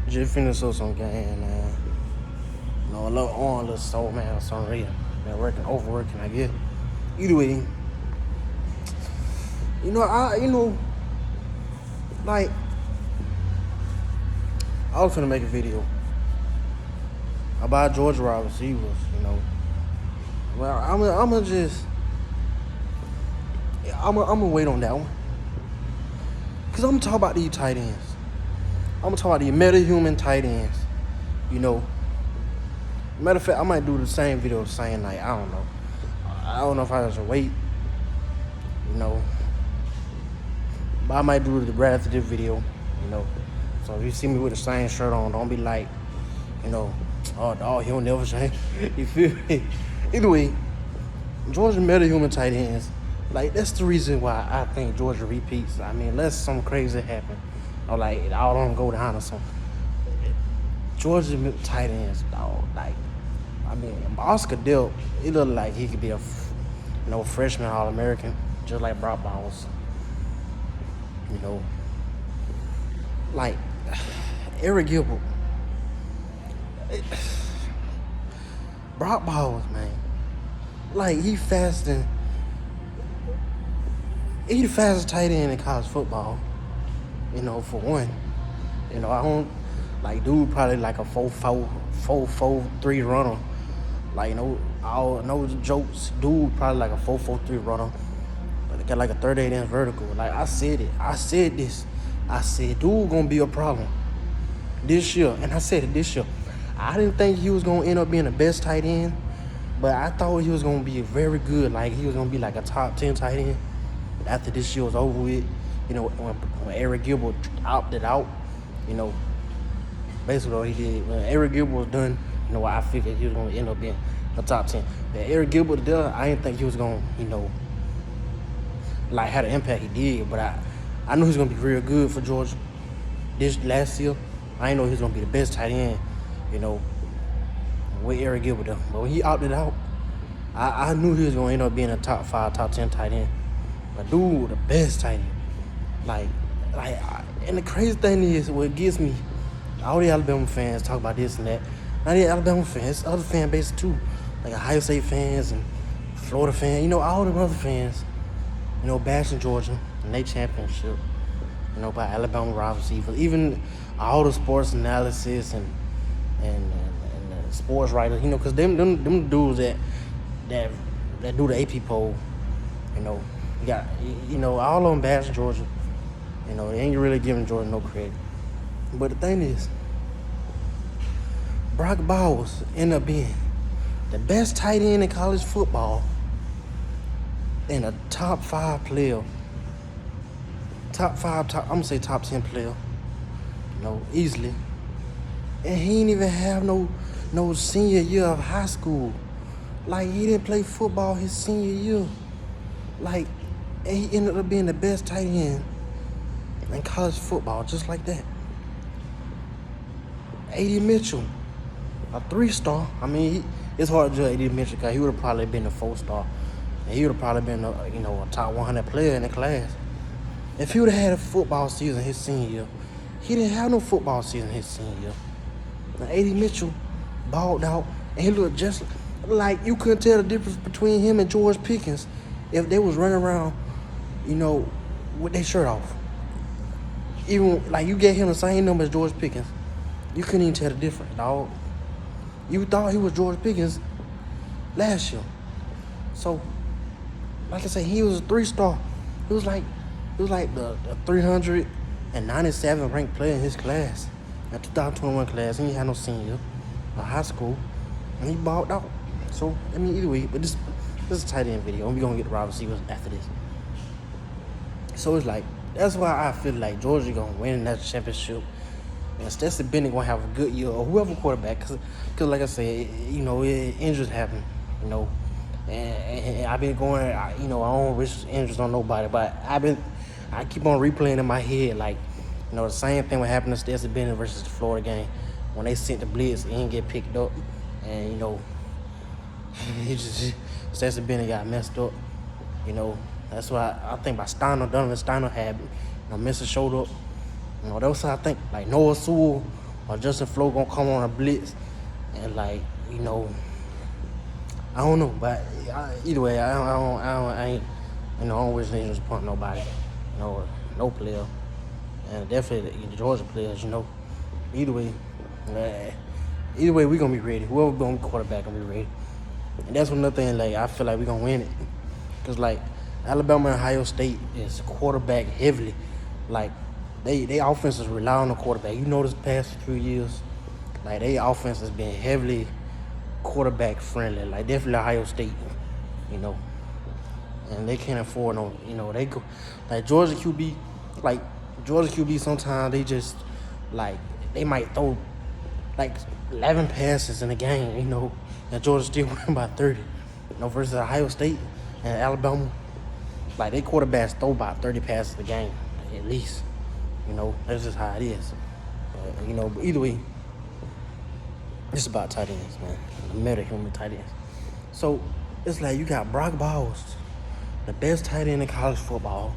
Just finished up some game, man. A little on, a little soul, man, for some reason. Been overworking, I guess. Either way, like, I was finna make a video about Georgia wide receivers. Well, I'm gonna wait on that one. Cause I'm gonna talk about these tight ends. I'm gonna talk about these meta-human tight ends. Matter of fact, I might do the same video the same night. I don't know. I don't know if I should wait. But I might do it right after this video. So if you see me with the same shirt on, don't be like, oh dog, he'll never change. You feel me? Either way, Georgia meta-human tight ends. Like, that's the reason why I think Georgia repeats. I mean, unless something crazy happen, or like it all don't go down or something. Georgia tight ends, dog. Like, I mean, Oscar Delp, it looked like he could be a freshman All-American, just like Brock Bowers. Like Eric Gilbert, Brock Bowers, man. Like, he the fastest tight end in college football. For one. I don't like dude probably like a 4.3 runner. Like, no jokes. Dude probably like a 4.43 runner. But it got like a 38-inch vertical. Like, I said this. I said, dude gonna be a problem this year. And I said it this year. I didn't think he was gonna end up being the best tight end, but I thought he was gonna be very good. Like, he was gonna be like a top 10 tight end after this year was over with. When Eric Gilbert opted out, basically what he did. When Eric Gilbert was done, I figured he was gonna end up being a top 10. But Eric Gilbert there, I didn't think he was gonna, like, had the impact he did. But I knew he was gonna be real good for Georgia this last year. I didn't know he was gonna be the best tight end, with Eric Gilbert there. But when he opted out, I knew he was gonna end up being a top 5, top 10 tight end. But dude, the best tight end. And the crazy thing is, what gets me, all the Alabama fans talk about this and that. Not the Alabama fans, other fan bases too, like Ohio State fans and Florida fans. All the other fans, bashing Georgia and they championship. By Alabama wide receivers, even all the sports analysis and sports writers. Because them dudes that do the AP poll. Got all of them bashing Georgia. They ain't really giving Georgia no credit. But the thing is, Brock Bowers ended up being the best tight end in college football and a top 5 player. I'm gonna say top 10 player. Easily. And he didn't even have no senior year of high school. Like, he didn't play football his senior year. Like, and he ended up being the best tight end in college football, just like that. A.D. Mitchell, a 3-star. I mean, it's hard to judge A.D. Mitchell because he would have probably been a 4-star. And he would have probably been a top 100 player in the class. If he would have had a football season his senior year, he didn't have no football season his senior year. Now, A.D. Mitchell balled out, and he looked just like you couldn't tell the difference between him and George Pickens if they was running around, with their shirt off. Even, like, you gave him the same number as George Pickens, you couldn't even tell the difference, dog. You thought he was George Pickens last year. So, like I said, he was a 3-star. He was like the 397 ranked player in his class. In 2021 class, he ain't had no senior or high school, and he balled out. So, I mean, either way, but this is a tight end video, and we're gonna get the wide receivers after this. So it's like, that's why I feel like Georgia gonna win that championship. And Stetson Bennett gonna have a good year, or whoever quarterback, cause like I said, injuries happen, and I've been going, I don't wish injuries on nobody, but I keep on replaying in my head, like, the same thing would happen to Stetson Bennett versus the Florida game when they sent the blitz, he didn't get picked up, and Stetson Bennett got messed up, That's why I think by Donovan Steiner had, Mr. showed up. That was how I think. Like, Noah Sewell or Justin Flo gonna come on a blitz and like, you know, I don't know, but either way, I ain't, you know, I don't wish they disappoint nobody, you know, no player, and definitely the Georgia players, you know. Either way, we gonna be ready. Whoever gonna be quarterback gonna be ready, and that's another thing. Like I feel like we gonna win it, cause like Alabama and Ohio State is quarterback heavily. Like they offenses rely on the quarterback. You notice the past few years, like they offense has been heavily quarterback friendly. Like definitely Ohio State, you know, and they can't afford no, you know, they go like Georgia QB, sometimes they just like they might throw like 11 passes in a game, you know, and Georgia still win by 30, you know, versus Ohio State and Alabama. Like they quarterbacks throw about 30 passes a game at least, you know. That's just how it is. But, you know, but either way, it's about tight ends, man. The meta-human tight ends. So it's like you got Brock Bowers, the best tight end in college football.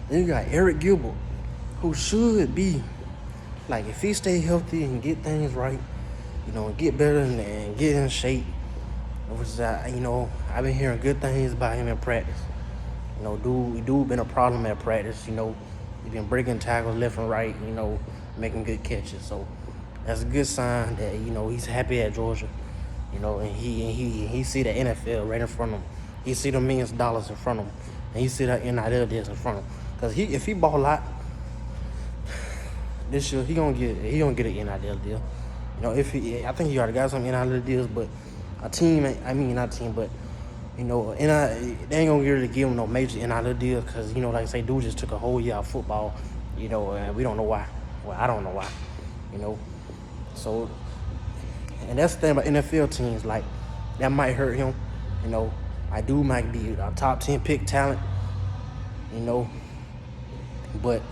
Then you got Eric Gilbert, who should be, like, if he stay healthy and get things right, you know, and get better and get in shape, which is, you know, I've been hearing good things about him in practice. You know, dude been a problem at practice, you know. He's been breaking tackles left and right, you know, making good catches. So that's a good sign that, you know, he's happy at Georgia, you know, and he see the NFL right in front of him. He see the millions of dollars in front of him, and he see the NIL deals in front of him. Cause if he ball out this year, he gonna get an NIL deal. You know, I think he already got some NIL deals, but not a team, but you know, they ain't gonna really give him no major NIL deals, cause you know, like I say, dude just took a whole year of football, you know, and we don't know why. Well, I don't know why, you know. So, and that's the thing about NFL teams, like that might hurt him, you know. Dude might be a top 10 pick talent, you know, but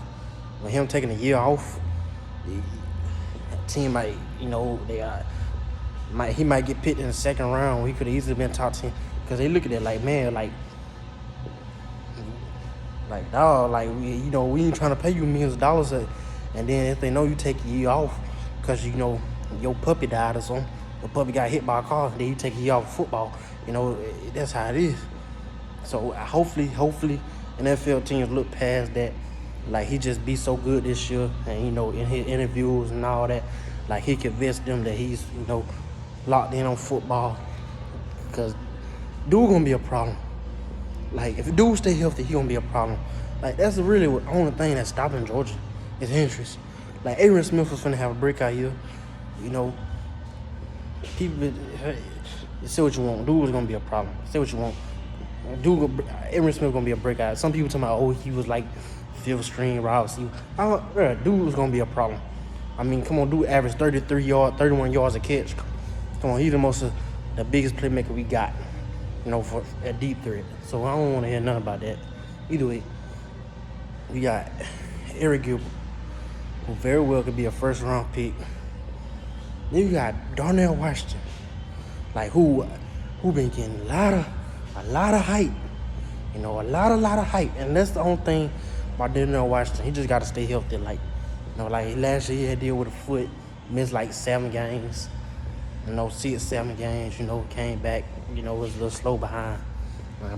with him taking a year off, the team might, you know, he might get picked in the second round. He could have easily been top 10, because they look at it like, man, like dog, like we ain't trying to pay you millions of dollars, and then if they know you take a year off because, you know, your puppy died or something, your puppy got hit by a car, and then you take a year off of football, you know, that's how it is. So hopefully NFL teams look past that. Like, he just be so good this year, and, you know, in his interviews and all that, like, he convince them that he's, you know, locked in on football, because dude gonna be a problem. Like, if dude stay healthy, he gonna be a problem. Like, that's really the only thing that's stopping Georgia is interest. Like, Aaron Smith was finna have a breakout year, you know. People, say what you want, dude was gonna be a problem. Say what you want. Aaron Smith gonna be a breakout. Some people talking about, he was like 5th string routes. Dude was gonna be a problem. I mean, come on, dude averaged 31 yards a catch. Come on, he's the biggest playmaker we got, you know, for a deep threat. So I don't want to hear nothing about that. Either way, we got Eric Gilbert, who very well could be a first round pick. Then you got Darnell Washington, like who been getting a lot of hype, you know, a lot of hype, and that's the only thing about Darnell Washington. He just got to stay healthy. Like, you know, like last year he had to deal with a foot, missed like 7 games, you know, 6-7 games, you know, came back, you know, was a little slow behind.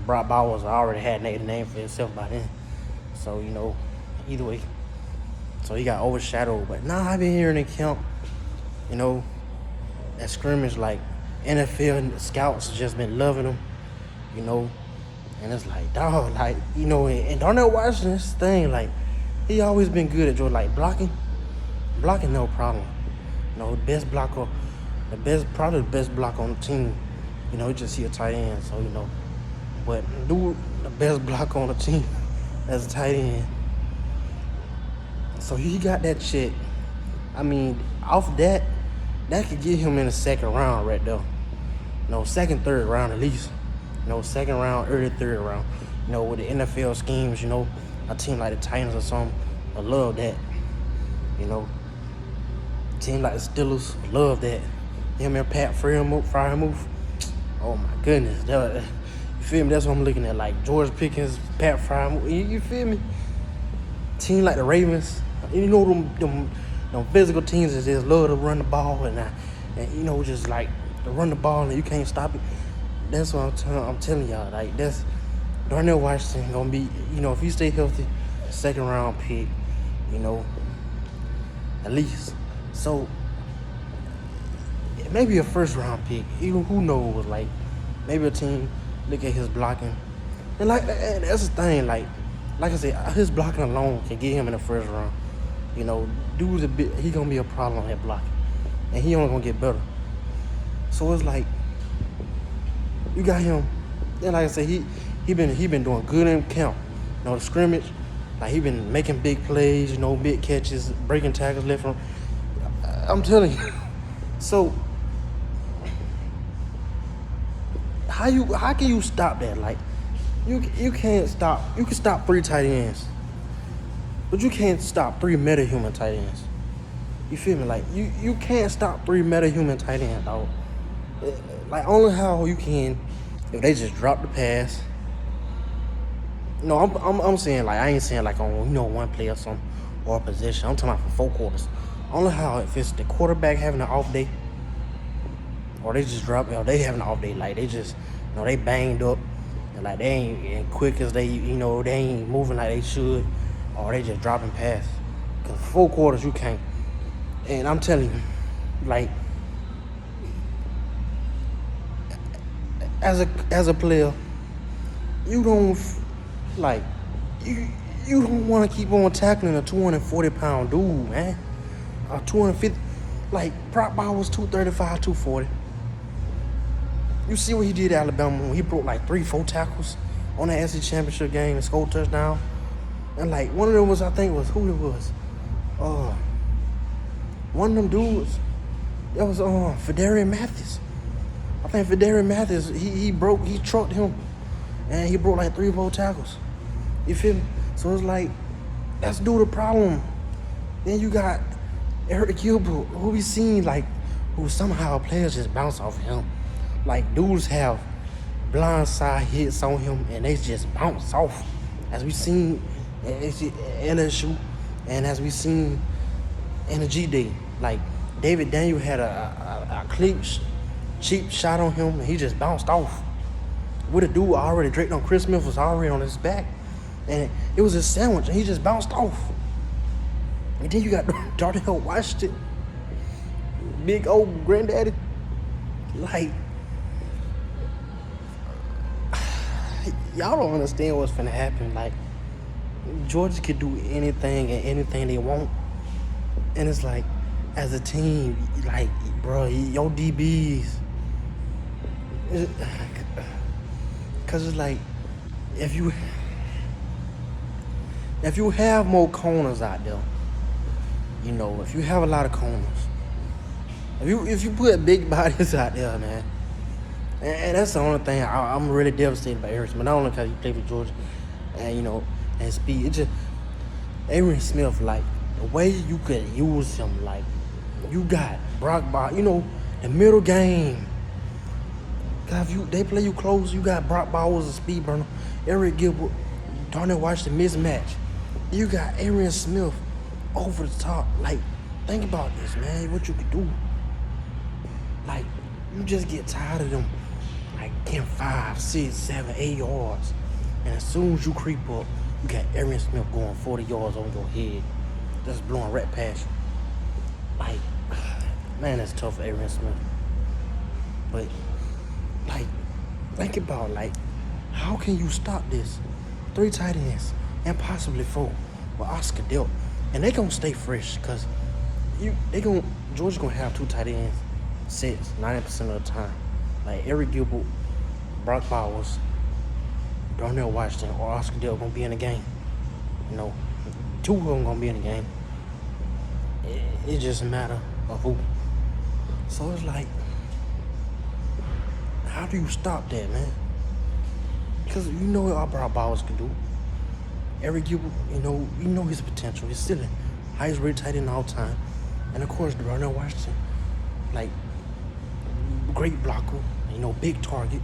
Brock Bowers already had a name for himself by then, so, you know, either way, so he got overshadowed. But now I've been hearing in camp, you know, that scrimmage, like NFL scouts just been loving him, you know, and it's like, dog, like, you know, and Darnell Washington, this thing, like, he always been good at Georgia, like blocking no problem, you know, probably the best block on the team, you know, he a tight end, so, you know, but dude, the best block on the team as a tight end, so he got that shit. I mean, off that could get him in the second round right there. You know, second, third round at least. You know, second round, early third round. You know, with the NFL schemes, you know, a team like the Titans or something, I love that. You know, a team like the Steelers, love that. Him and Pat Freiermuth. Oh my goodness. You feel me? That's what I'm looking at. Like George Pickens, Pat Freiermuth. You feel me? Team like the Ravens. You know them physical teams that just love to run the ball and just like to run the ball and you can't stop it. That's what I'm telling y'all. Like that's Darnell Washington gonna be, if he stay healthy, second round pick, at least. So maybe a first round pick. Even who knows? Like maybe a team look at his blocking, and that's the thing. Like I said, his blocking alone can get him in the first round. Dude's he gonna be a problem at blocking, and he only gonna get better. So it's like you got him, and like I said, he been doing good in camp. The scrimmage, like he been making big plays, big catches, breaking tackles left from. I'm telling you. So how can you stop that? Like you can't stop. You can stop 3 tight ends, but you can't stop 3 metahuman tight ends. You feel me? Like you can't stop 3 metahuman tight ends, dog. Like only how you can if they just drop the pass. No, I'm saying like I ain't saying like on one play or something or a possession. I'm talking about for 4 quarters. Only how if it's the quarterback having an off day, or they just drop, they having an off day. Like they just, they banged up, and like they ain't quick as they, they ain't moving like they should, or they just dropping pass. Cause 4 quarters you can't. And I'm telling you, like as a player, you don't like you don't want to keep on tackling a 240-pound dude, man. 250, like Brock Bowers 235, 240. You see what he did at Alabama when he broke like 3-4 tackles on the SEC championship game and scored a touchdown. And like one of them was, I think was who it was. One of them dudes, that was Fedarian Mathis. I think Fedarian Mathis, he trucked him and he broke like 3-4 tackles. You feel me? So it's like, that's due to the problem. Then you got Eric Gilbert, who we seen like, who somehow players just bounce off him. Like dudes have blind side hits on him and they just bounce off. As we seen at LSU and as we seen in the G-Day. Like David Daniel had a cheap shot on him and he just bounced off. With a dude already draped on Chris Smith was already on his back. And it was a sandwich and he just bounced off. And then you got Darnell Washington, big old granddaddy. Like, y'all don't understand what's finna happen. Like, Georgia could do anything and anything they want. And it's like, as a team, like, bro, your DBs. Because it's like, if you have more corners out there, if you have a lot of corners, if you put big bodies out there, man, and that's the only thing I'm really devastated by Arian Smith. Not only because he played for Georgia, and and speed. It just Arian Smith, like the way you could use him, like you got Brock Bowers, the middle game. Cause if they play you close, you got Brock Bowers, a speed burner, Eric Gilbert, Darnell Washington mismatch. You got Arian Smith over the top. Like, think about this, man. What you could do. Like, you just get tired of them, like, getting 5, 6, 7, 8 yards. And as soon as you creep up, you got Arian Smith going 40 yards on your head. Just blowing right past you. Like, man, that's tough for Arian Smith. But, like, think about, like, how can you stop this? 3 tight ends and possibly 4 with Oscar Delp. And they gonna stay fresh because Georgia's gonna have 2 tight ends sets 90% of the time. Like Eric Gilbert, Brock Bowers, Darnell Washington, or Oscar Delp gonna be in the game. 2 of them gonna be in the game. It just a matter of who. So it's like, how do you stop that, man? Because what Brock Bowers can do. Eric Gilbert, his potential. He's still the highest rated tight end all time. And of course, Darnell Washington, like, great blocker, big target.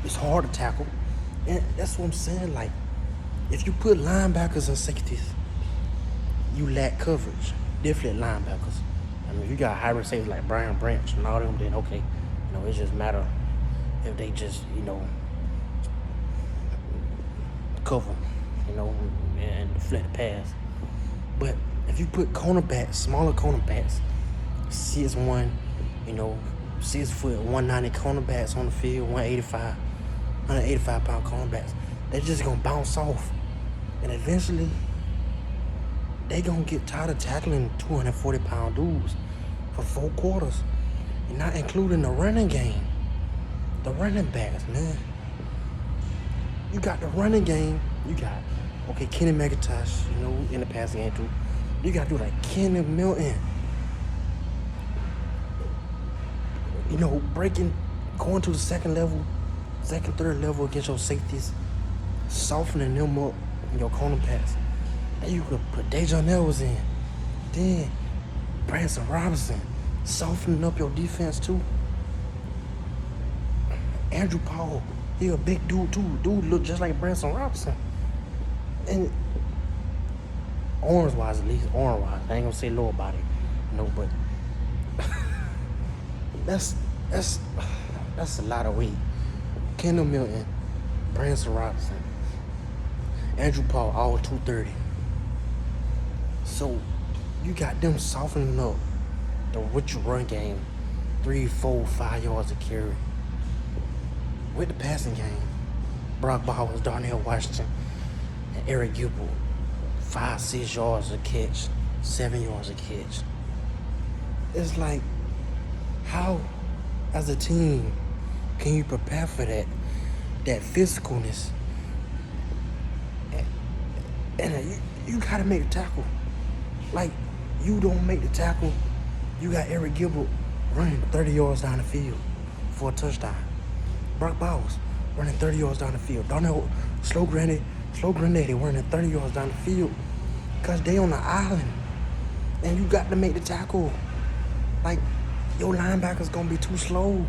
It's hard to tackle. And that's what I'm saying. Like, if you put linebackers and safeties, you lack coverage. Definitely linebackers. I mean, if you got high receivers like Brian Branch and all them, then okay. It just matter if they just, cover, and deflect the pass. But if you put cornerbacks, smaller cornerbacks, 6'1", 6 foot, 190 cornerbacks on the field, 185 pound cornerbacks, they're just gonna bounce off. And eventually, they gonna get tired of tackling 240 pound dudes for 4 quarters. And not including the running game. The running backs, man. You got the running game. You got, Kenny McIntosh, in the passing game too. You got to do like Kenny Milton. Going to the second, third level against your safeties, softening them up in your corner pass. And you could put Dejon Ellis in. Then Branson Robinson, softening up your defense too. Andrew Paul, he a big dude too. Dude look just like Branson Robinson. And orange-wise, at least orange-wise, I ain't gonna say lower body, but that's a lot of weight. Kendall Milton, Branson Robinson, Andrew Paul, all 230. So you got them softening up the with your run game, 3, 4, 5 yards of carry. With the passing game, Brock Bowers, Darnell Washington, and Eric Gilbert, 5, 6 yards a catch, 7 yards a catch. It's like, how, as a team, can you prepare for that physicalness? And you gotta make the tackle. Like, you don't make the tackle, you got Eric Gilbert running 30 yards down the field for a touchdown. Brock Bowers running 30 yards down the field. Darnell Slow Granddaddy running 30 yards down the field because they on the island. And you got to make the tackle. Like, your linebacker's going to be too slow.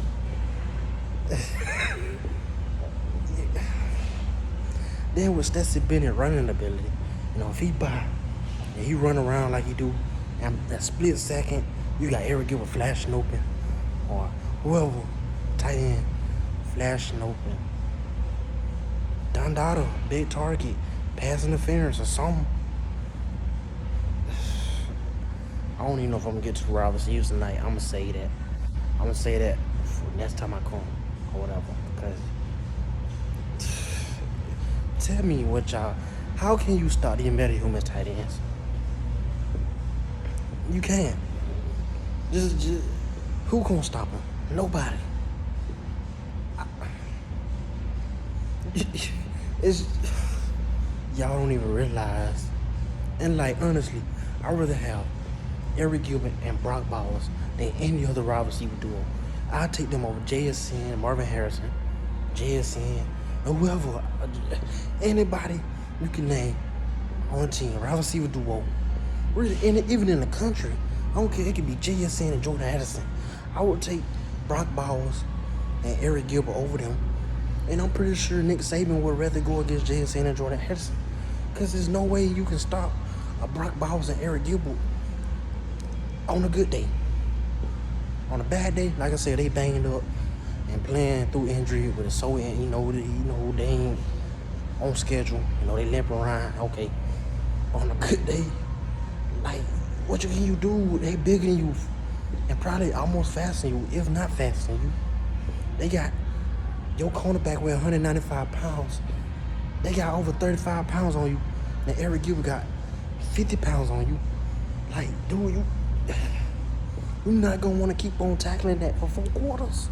Then with Stetson Bennett running ability, if he by and he run around like he do, and that split second, you got Eric Gilbert flashing open, or whoever, tight end, flashing open. Don Dada, big target, pass interference or something. I don't even know if I'm gonna get to wide receivers tonight. I'm gonna say that for next time I come or whatever. Because tell me how can you stop the embedded human tight ends? You can't. Just who gonna stop them? Nobody. It's y'all don't even realize. And like, honestly, I'd rather have Eric Gilbert and Brock Bowers than any other wide receiver duo. I'll take them over JSN, Marvin Harrison, JSN, or whoever, anybody you can name on the team, wide receiver duo. Really, even in the country, I don't care. It could be JSN and Jordan Addison. I would take Brock Bowers and Eric Gilbert over them. And I'm pretty sure Nick Saban would rather go against JSN and Jordan Addison. Because there's no way you can stop a Brock Bowers and Eric Gilbert on a good day. On a bad day, like I said, they banged up and playing through injury with a so they ain't on schedule. They limp around. Okay. On a good day, like, what can you do? They bigger than you and probably almost faster than you, if not faster than you. They got your cornerback weigh 195 pounds. They got over 35 pounds on you. And Eric Gilbert got 50 pounds on you. Like, dude, you're not going to want to keep on tackling that for 4 quarters.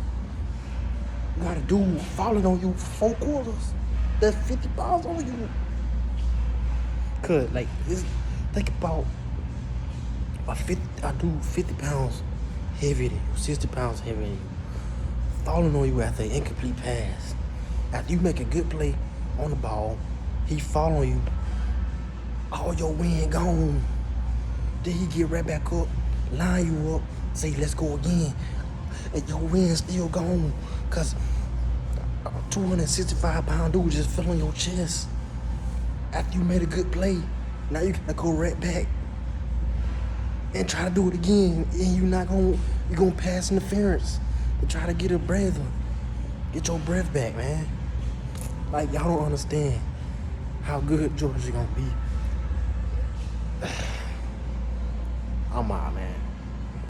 You got a dude falling on you for 4 quarters. That's 50 pounds on you. Cause, like, think about a dude 50 pounds heavier than you, 60 pounds heavier than you, falling on you after an incomplete pass. After you make a good play on the ball, he fall on you, all your wind gone. Then he get right back up, line you up, say, let's go again. And your wind still gone, because a 265-pound dude just fell on your chest after you made a good play. Now you gotta go right back and try to do it again, and you're gonna pass interference to try to get a breather, get your breath back, man. Like, y'all don't understand how good Georgia gonna be. I'm out, man.